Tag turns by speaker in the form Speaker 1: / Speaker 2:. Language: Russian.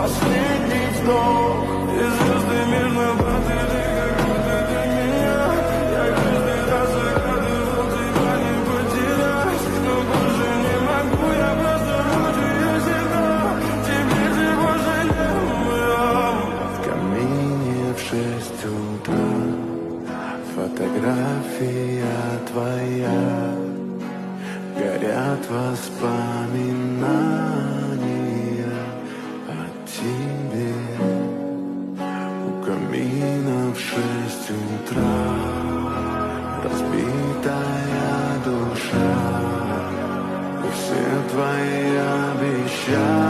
Speaker 1: последний вздох. И звезды мирно падали, как будто для меня. Я каждый раз загадывал тебя не потерять, но больше не могу, я просто мучаю себя. Теперь ты больше не моя. В камине в 6 утра фотография твоя. Горят воспоминания о тебе. У камина в 6 утра разбитая душа. И все твои обещания